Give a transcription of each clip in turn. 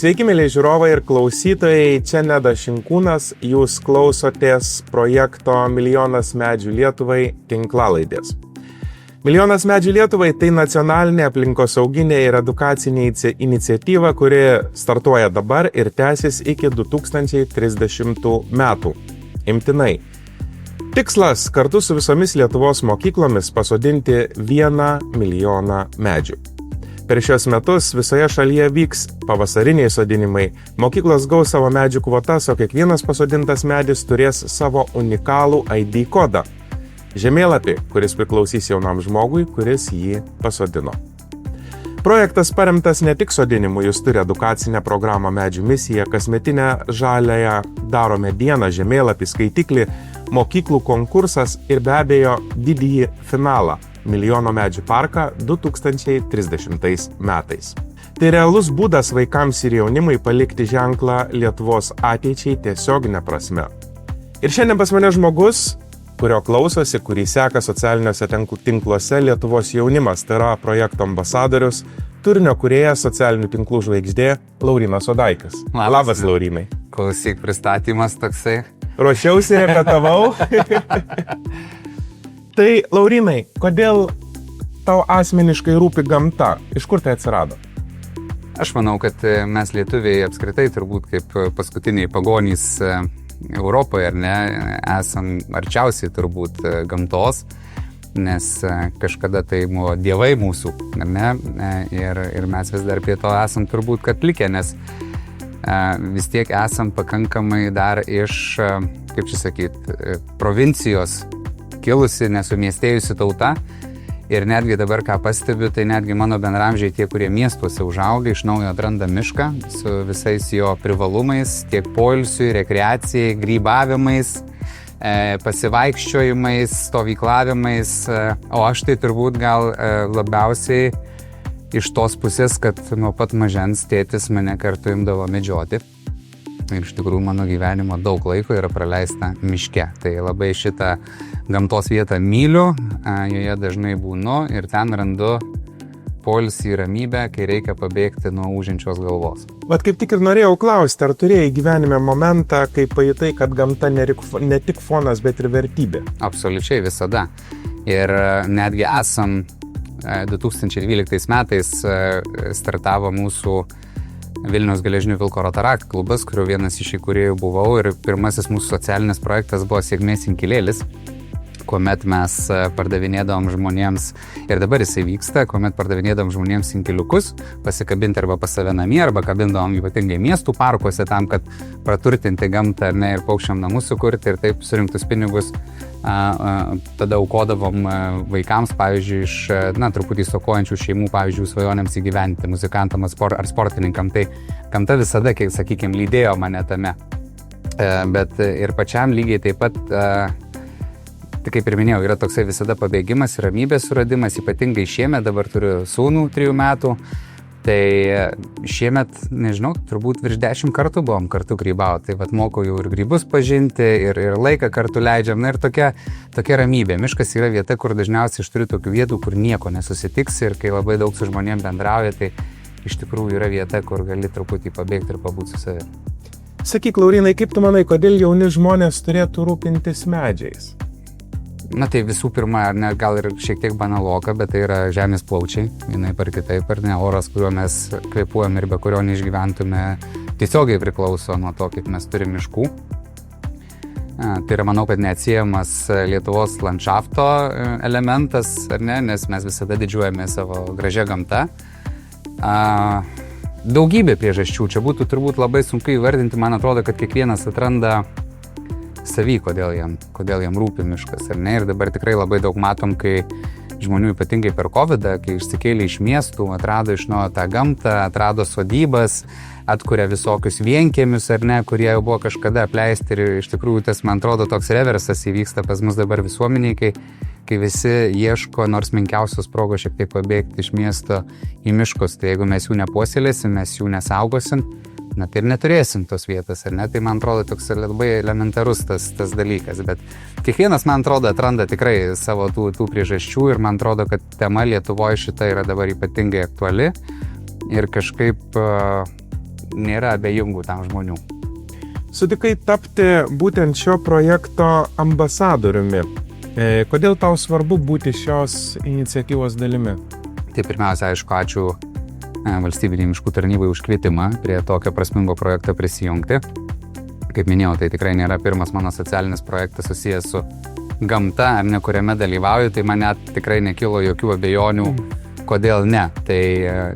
Sveiki, mėly žiūrovai ir klausytojai, čia Nedas Šinkūnas, jūs klausotės projekto Milijonas medžių Lietuvai tinklalaidės. Milijonas medžių Lietuvai tai nacionalinė aplinkosauginė ir edukacinė iniciatyva, kuri startuoja dabar ir tęsis iki 2030 metų. Imtinai. Tikslas kartu su visomis Lietuvos mokyklomis pasodinti 1 milijoną medžių. Per šios metus visoje šalyje vyks pavasariniai sodinimai, mokyklos gaus savo medžių kvotas, o kiekvienas pasodintas medis turės savo unikalų ID kodą – žemėlapį, kuris priklausys jaunam žmogui, kuris jį pasodino. Projektas paremtas ne tik sodinimu, jis turi edukacinę programą Medžių misija, kasmetinę žaliąją darome dieną, žemėlapį, skaitiklį, mokyklų konkursas ir be abejo didįjį finalą – Milijono medžių parką 2030 metais. Tai realus būdas vaikams ir jaunimui palikti ženklą Lietuvos ateičiai tiesioginė prasme. Ir šiandien pas mane žmogus, kurio klausosi, kurį seka socialiniuose tinkluose Lietuvos jaunimas, tai yra projekto ambasadorius, turinio kūrėjas, socialinių tinklų žvaigždė Laurynas Odaikas. Labas, Laurynai. Klausyk, pristatymas toksai. Ruošiausi, repetavau. Tai, Laurynai, kodėl tau asmeniškai rūpi gamta? Iš kur tai atsirado? Aš manau, kad mes lietuviai apskritai turbūt kaip paskutiniai pagonys Europoje, ar ne, esam arčiausiai turbūt gamtos, nes kažkada tai buvo dievai mūsų, ar ne, ir mes vis dar prie to esam turbūt kad likę, nes vis tiek esam pakankamai dar iš, kaip čia sakyt, provincijos kilusi, nesumiestėjusi tauta ir netgi dabar, ką pastebiu, tai netgi mano bendramžiai tie, kurie miestuose užauga, iš naujo atranda mišką su visais jo privalumais, tiek poilsiui, rekreacijai, grybavimais, pasivaikščiojimais, stovyklavimais, o aš tai turbūt gal labiausiai iš tos pusės, kad nuo pat mažens tėtis mane kartu imdavo medžioti. Ir iš tikrųjų mano gyvenimo daug laiko yra praleista miške. Tai labai šitą gamtos vietą myliu, joje dažnai būnu ir ten randu poilsį ir ramybę, kai reikia pabėgti nuo ūžiančios galvos. Vat kaip tik ir norėjau klausti, ar turėjai gyvenime momentą, kai pajutai, kad gamta ne tik fonas, bet ir vertybė? Absoliučiai visada. Ir netgi esam 2012 metais startavo mūsų Vilniaus geležinių vilko Rotaract klubas, kurio vienas iš įkūrėjų buvau ir pirmasis mūsų socialinis projektas buvo Sėkmės inkilėlis, kuomet mes pardavinėdavom žmonėms, ir dabar jisai vyksta, kuomet pardavinėdavom žmonėms inkiliukus, pasikabinti arba pas save namie, arba kabindavom ypatingai miestų parkuose tam, kad praturtinti gamtą ir paukščiam namus sukurti ir taip surinktus pinigus tada aukodavom vaikams, pavyzdžiui, iš truputį stokojančių šeimų, pavyzdžiui, svajonėms įgyventi, muzikantam ar sportininkam. Tai gamta visada, kaip sakykime, lydėjo mane tame. Bet ir pačiam lygiai taip pat, tai kaip ir minėjau, yra toksai visada pabėgimas ir ramybės suradimas, ypatingai šiemet, dabar turiu sūnų 3 metų. Tai šiemet, nežinau, turbūt virš 10 kartų buvom kartu grybauti. Tai vat mokau jau ir grybus pažinti, ir laiką kartu leidžiam. Ir tokia ramybė. Miškas yra vieta, kur dažniausiai aš turiu tokių vietų, kur nieko nesusitiks ir kai labai daug su žmonėm bendrauja, tai iš tikrųjų yra vieta, kur gali truputį pabėgti ir pabūti su savimi. Sakyk, Laurynai, kaip tu manai, kodėl jauni žmonės turėtų rūpintis medžiais? Tai visų pirma, gal ir šiek tiek banaloka, bet tai yra žemės plaučiai, vienaip ar kitaip, ar ne, oras, kuriuo mes kvėpuojam ir be kurio neišgyventume, tiesiogiai priklauso nuo to, kaip mes turime miškų. Tai yra, manau, kad neatsiejamas Lietuvos landšafto elementas, ar ne, nes mes visada didžiuojame savo gražią gamtą. Daugybė priežasčių, čia būtų turbūt labai sunku įvardinti, man atrodo, kad kiekvienas atranda savy, kodėl jam rūpi miškas, ar ne? Ir dabar tikrai labai daug matom, kai žmonių ypatingai per COVID, kai išsikėlė iš miestų, atrado iš naujo tą gamtą, atrado sodybas, atkuria visokius vienkiemius, ar ne, kurie jau buvo kažkada apleisti ir iš tikrųjų tas, man atrodo, toks reversas įvyksta pas mus dabar visuomeniai, kai visi ieško nors menkiausios progos šiek tiek pabėgti iš miesto į miškus. Tai jeigu mes jų nepuoselėsim, mes jų nesaugosim, tai ir neturėsim tos vietos, ar ne? Tai man atrodo toks labai elementarus tas dalykas, bet kiekvienas, man atrodo, atranda tikrai savo tų priežasčių ir man atrodo, kad tema Lietuvoje šita yra dabar ypatingai aktuali ir kažkaip nėra abejingų tam žmonių. Sutikai tapti būtent šio projekto ambasadoriumi. Kodėl tau svarbu būti šios iniciatyvos dalimi? Tai pirmiausia, aišku, ačiū Valstybiniai miškų tarnybai už kvietimą prie tokio prasmingo projekto prisijungti. Kaip minėjau, tai tikrai nėra pirmas mano socialinis projektas susijęs su gamta, ar ne, kuriame dalyvauju, tai man net tikrai nekilo jokių abejonių, kodėl ne. Tai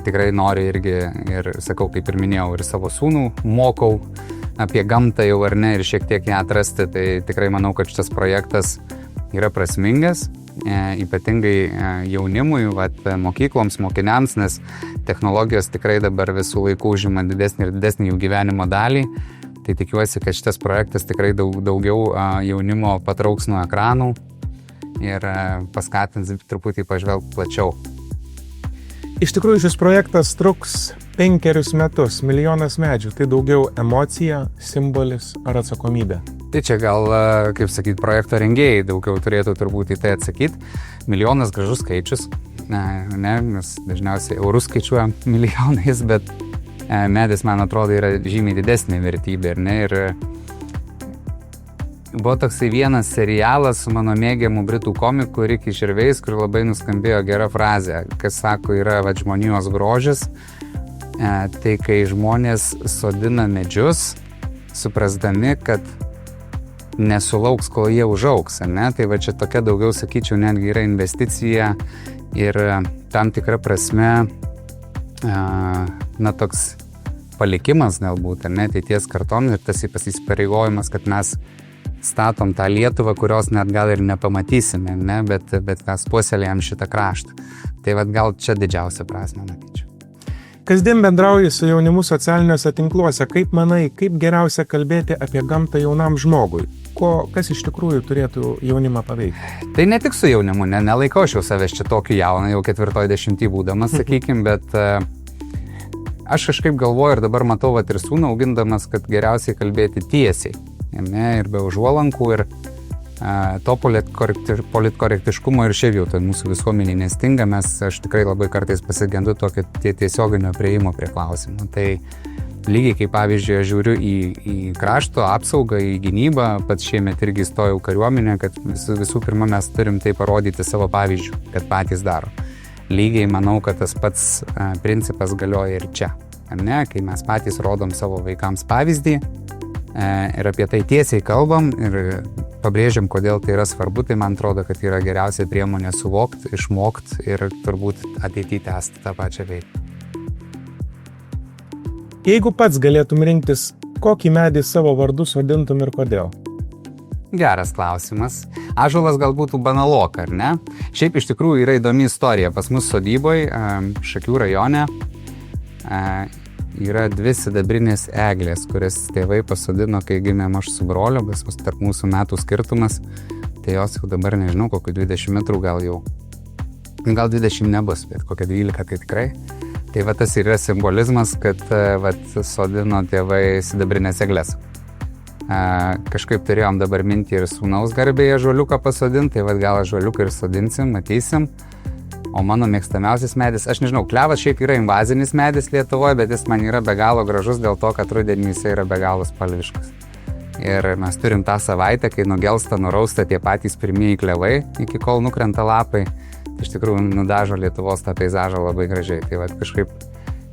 tikrai noriu irgi, ir sakau, kaip ir minėjau, ir savo sūnų mokau apie gamtą jau ar ne, ir šiek tiek ją atrasti, tai tikrai manau, kad šitas projektas yra prasmingas, ypatingai jaunimui, mokykloms, mokiniams, nes technologijos tikrai dabar visų laikų užima didesnį ir didesnį jų gyvenimo dalį. Tai tikiuosi, kad šitas projektas tikrai daugiau jaunimo patrauks nuo ekranų ir paskatins truputį pažvelgti plačiau. Iš tikrųjų, šis projektas truks 5 metus, 1 milijonas medžių. Tai daugiau emocija, simbolis ar atsakomybė? Tai čia gal, kaip sakyti, projekto rengėjai daugiau turėtų turbūt į tai atsakyti. 1 milijonas gražus skaičius, ne, mes dažniausiai eurus skaičiuojam milijonais, bet medis, man atrodo, yra žymiai didesnė vertybė, ne, ir buvo toksai vienas serialas su mano mėgiamu britų komiku Ricky Gervais, kur labai nuskambėjo gera frazė, kas sako, yra žmonijos grožis, tai kai žmonės sodina medžius, suprasdami, kad nesulauks, kol jie užaugs, ne? Tai čia tokia daugiau, sakyčiau, netgi yra investicija ir tam tikra prasme, toks palikimas galbūt, ne, ateities kartom ir tas įsipareigojimas, kad mes statom tą Lietuvą, kurios net gal ir nepamatysime, ne, bet mes puoselėjam šitą kraštą. Tai gal čia didžiausia prasme matyčiau. Kasdien bendrauji su jaunimu socialiniuose tinkluose. Kaip manai, kaip geriausia kalbėti apie gamtą jaunam žmogui? Kas iš tikrųjų turėtų jaunimą paveikti? Tai ne tik su jaunimu, nelaikau aš jau savęs čia tokiu jauną, jau 40 būdamas, sakykim, bet aš kažkaip galvoju ir dabar matau ir sūnų augindamas, kad geriausiai kalbėti tiesiai, ne, ir be užuolankų, ir to politkorektiškumo ir šiaip jau tai mūsų visuomenė nestinga, aš tikrai labai kartais pasigendu tokio tiesioginio prieimo prie klausimų. Tai lygiai kaip pavyzdžiui, aš žiūriu į krašto apsaugą, į gynybą, pats šiemet irgi įstojau kariuomenę, kad visų pirma mes turim tai parodyti savo pavyzdžių, kad patys daro. Lygiai manau, kad tas pats principas galioja ir čia. Ne? Kai mes patys rodom savo vaikams pavyzdį ir apie tai tiesiai kalbam ir pabrėžiam, kodėl tai yra svarbu, tai man atrodo, kad yra geriausia priemonė suvokti, išmokti ir turbūt ateityje tęsti tą pačią veiklą. Jeigu pats galėtum rinktis, kokį medį savo vardu sodintum ir kodėl? Geras klausimas. Ąžuolas gal būtų banaloka, ar ne? Šiaip iš tikrųjų yra įdomi istorija. Pas mus sodyboje, Šakių rajone, yra 2 sidabrinės eglės, kurias tėvai pasodino, kai gimėm aš su broliu, bet tarp mūsų metų skirtumas, tai jos jau dabar nežinau, kokiu 20 metrų gal jau. Gal 20 nebus, bet kokia 12 tai tikrai. Tai tas yra simbolizmas, kad sodino tėvai sidabrinės eglės. Kažkaip turėjom dabar mintį ir sūnaus garbėje ąžuoliuką pasodinti, tai gal ąžuoliuką ir sodinsim, matysim. O mano mėgstamiausias medis, aš nežinau, klevas šiaip yra invazinis medis Lietuvoje, bet jis man yra be galo gražus dėl to, kad rudenį jis yra be galo spalviškas. Ir mes turim tą savaitę, kai nugelsta, nurausta tie patys pirmieji klevai, iki kol nukrenta lapai. Tai iš tikrųjų nudažo Lietuvos tą peizažą labai gražiai. Tai kažkaip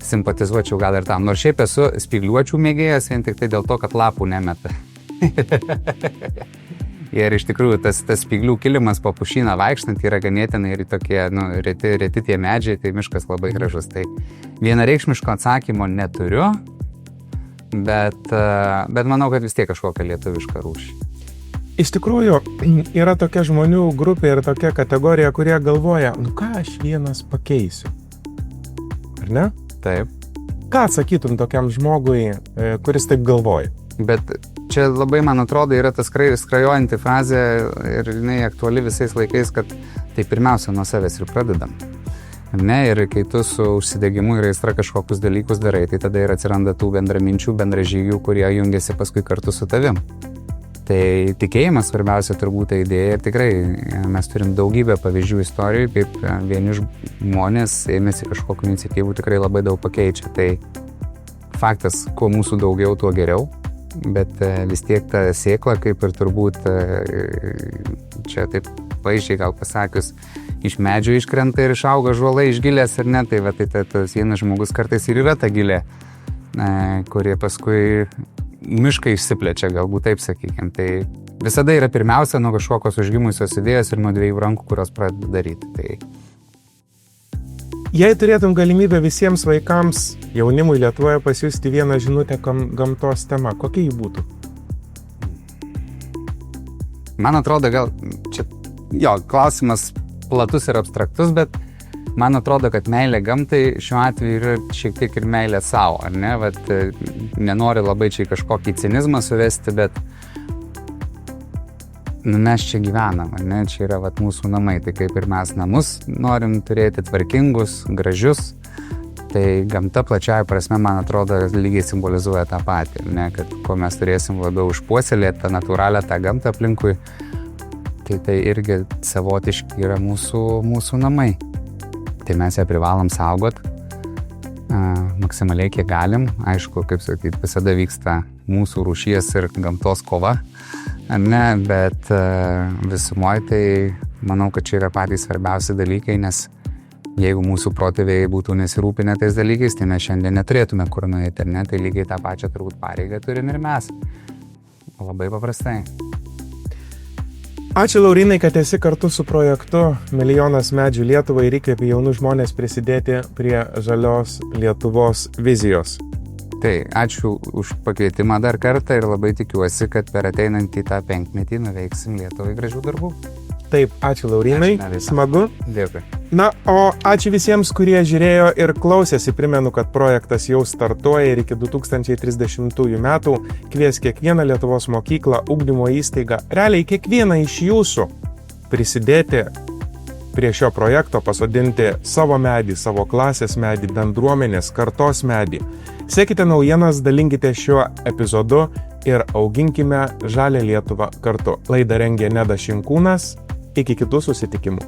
simpatizuočiau gal ir tam. Nors šiaip esu spygliuočių mėgėjas, vien tik tai dėl to, kad lapų nemeta. Ir iš tikrųjų tas spyglių kilimas po pušyną vaikštant yra ganėtinai ir tokie reti tie medžiai, tai miškas labai gražus. Tai vienareikšmiško atsakymo neturiu, bet manau, kad vis tiek kažkokią lietuvišką rūšį. Iš tikrųjų, yra tokia žmonių grupė ir tokia kategorija, kurie galvoja, ką aš vienas pakeisiu. Ar ne? Taip. Ką atsakytum tokiam žmogui, kuris taip galvoja? Bet čia labai, man atrodo, yra tas skrajojanti frazė ir jinai aktuali visais laikais, kad tai pirmiausia nuo savęs ir pradedam. Ne, ir kai tu su užsidegimu ir aistra kažkokius dalykus darai, tai tada ir atsiranda tų bendraminčių, bendražygių, kurie jungiasi paskui kartu su tavim. Tai tikėjimas svarbiausia turbūt ta idėja ir tikrai mes turim daugybę pavyzdžių istorijų, kaip vieni žmonės ėmėsi kažkokių iniciatyvų tikrai labai daug pakeičia. Tai faktas, kuo mūsų daugiau, tuo geriau, bet vis tiek ta sėkla, kaip ir turbūt čia taip vaizdžiai gal pasakius, iš medžio iškrenta ir išauga žuolai iš gilės ir ne, tai va, tai tas vienas žmogus kartais ir yra ta gilė, kurie paskui miškai išsiplečia, galbūt taip sakykime. Tai visada yra pirmiausia nuo kažkokios užgimusios idėjos ir nuo 2 rankų, kurios pradeda daryti. Tai... Jei turėtum galimybę visiems vaikams, jaunimui Lietuvoje pasiųsti vieną žinutę gamtos tema, kokia ji būtų? Man atrodo, gal čia, klausimas platus ir abstraktus, bet man atrodo, kad meilė gamtai šiuo atveju yra šiek tiek ir meilė savo, ar ne? Vat, nenori labai čia kažkokį cinizmą suvesti, bet mes čia gyvenam, ar ne? Čia yra vat, mūsų namai, tai kaip ir mes namus norim turėti tvarkingus, gražius, tai gamta plačiaja prasme, man atrodo, lygiai simbolizuoja tą patį, ne? Kad kuo mes turėsim labiau užpuoselėti tą natūralią tą gamtą aplinkui, tai irgi savotiški yra mūsų namai. Tai mes ją privalom saugot maksimaliai kiek galim. Aišku, kaip sakyti, visada vyksta mūsų rūšies ir gamtos kova, ne, bet visumoje tai manau, kad čia yra patys svarbiausi dalykai, nes jeigu mūsų protėviai būtų nesirūpinę tais dalykais, tai mes šiandien neturėtume kur nueiti, ne, tai lygiai tą pačią turbūt pareigą turim ir mes. Labai paprastai. Ačiū Laurynai, kad esi kartu su projektu Milijonas medžių Lietuvai ir įkvėpi jaunus žmonės prisidėti prie žalios Lietuvos vizijos. Tai ačiū už pakvietimą dar kartą ir labai tikiuosi, kad per ateinantį tą 5-metį nuveiksim Lietuvai gražių darbų. Taip, ačiū Laurynai, smagu. Dėkui. Na, o ačiū visiems, kurie žiūrėjo ir klausėsi. Primenu, kad projektas jau startuoja ir iki 2030 metų kvies kiekvieną Lietuvos mokyklą, ugdymo įstaigą, realiai kiekvieną iš jūsų prisidėti prie šio projekto, pasodinti savo medį, savo klasės medį, bendruomenės, kartos medį. Sekite naujienas, dalinkite šiuo epizodu ir auginkime žalią Lietuvą kartu. Laidą rengė Nedas Šinkūnas. Iki kitų susitikimų.